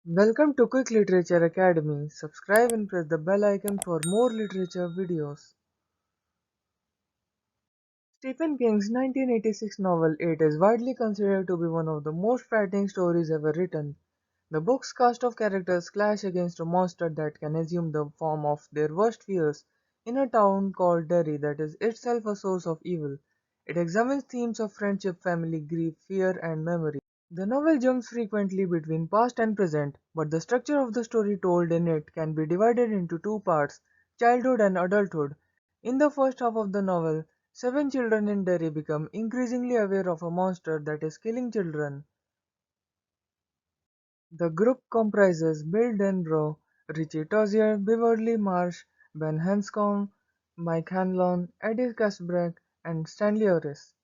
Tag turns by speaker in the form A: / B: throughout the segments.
A: Welcome to Quick Literature Academy. Subscribe and press the bell icon for more literature videos. Stephen King's 1986 novel It is widely considered to be one of the most frightening stories ever written. The book's cast of characters clash against a monster that can assume the form of their worst fears in a town called Derry that is itself a source of evil. It examines themes of friendship, family, grief, fear, and memory. The novel jumps frequently between past and present, but the structure of the story told in it can be divided into two parts: childhood and adulthood. In the first half of the novel, seven children in Derry become increasingly aware of a monster that is killing children. The group comprises Bill Denbrough, Richie Tozier, Beverly Marsh, Ben Hanscom, Mike Hanlon, Eddie Casbrack, and Stanley Orris.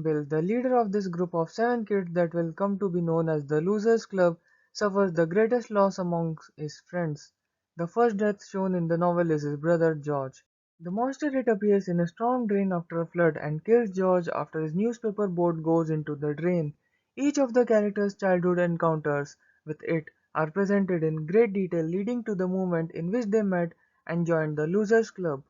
A: Bill, the leader of this group of seven kids that will come to be known as the Losers Club, suffers the greatest loss amongst his friends. The first death shown in the novel is his brother George. The monster it appears in a storm drain after a flood and kills George after his newspaper boat goes into the drain. Each of the characters' childhood encounters with it are presented in great detail, leading to the moment in which they met and joined the Losers Club.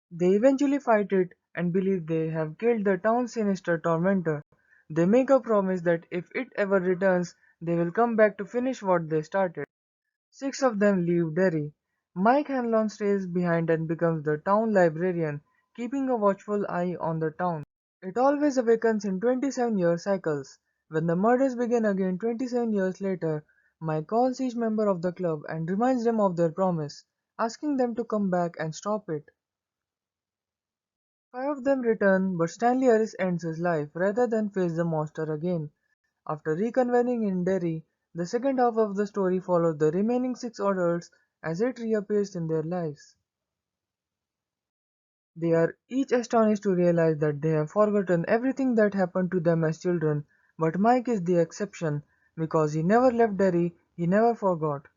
A: They eventually fight it and believe they have killed the town's sinister tormentor. They make a promise that if it ever returns, they will come back to finish what they started. Six of them leave Derry. Mike Hanlon stays behind and becomes the town librarian, keeping a watchful eye on the town. It always awakens in 27-year cycles. When the murders begin again 27 years later, Mike calls each member of the club and reminds them of their promise, asking them to come back and stop it. Five of them return, but Stanley Harris ends his life rather than face the monster again. After reconvening in Derry, the second half of the story follows the remaining six adults as it reappears in their lives. They are each astonished to realize that they have forgotten everything that happened to them as children, but Mike is the exception because he never left Derry, he never forgot.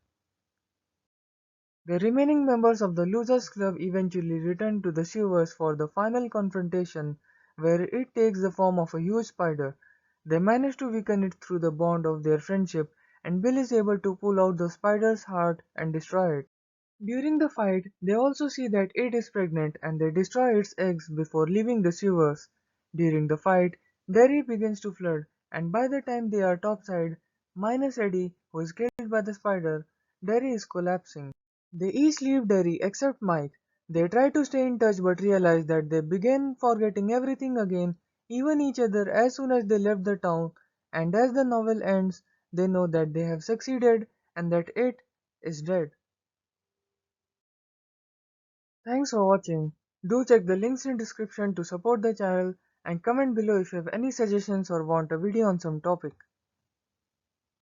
A: The remaining members of the Losers Club eventually return to the sewers for the final confrontation, where it takes the form of a huge spider. They manage to weaken it through the bond of their friendship, and Bill is able to pull out the spider's heart and destroy it. During the fight, they also see that it is pregnant and they destroy its eggs before leaving the sewers. During the fight, Derry begins to flood, and by the time they are topside, minus Eddie, who is killed by the spider, Derry is collapsing. They each leave Derry except Mike. They try to stay in touch but realize that they begin forgetting everything again, even each other as soon as they left the town, and as the novel ends, they know that they have succeeded and that it is dead. Thanks for watching. Do check the links in description to support the channel and comment below if you have any suggestions or want a video on some topic.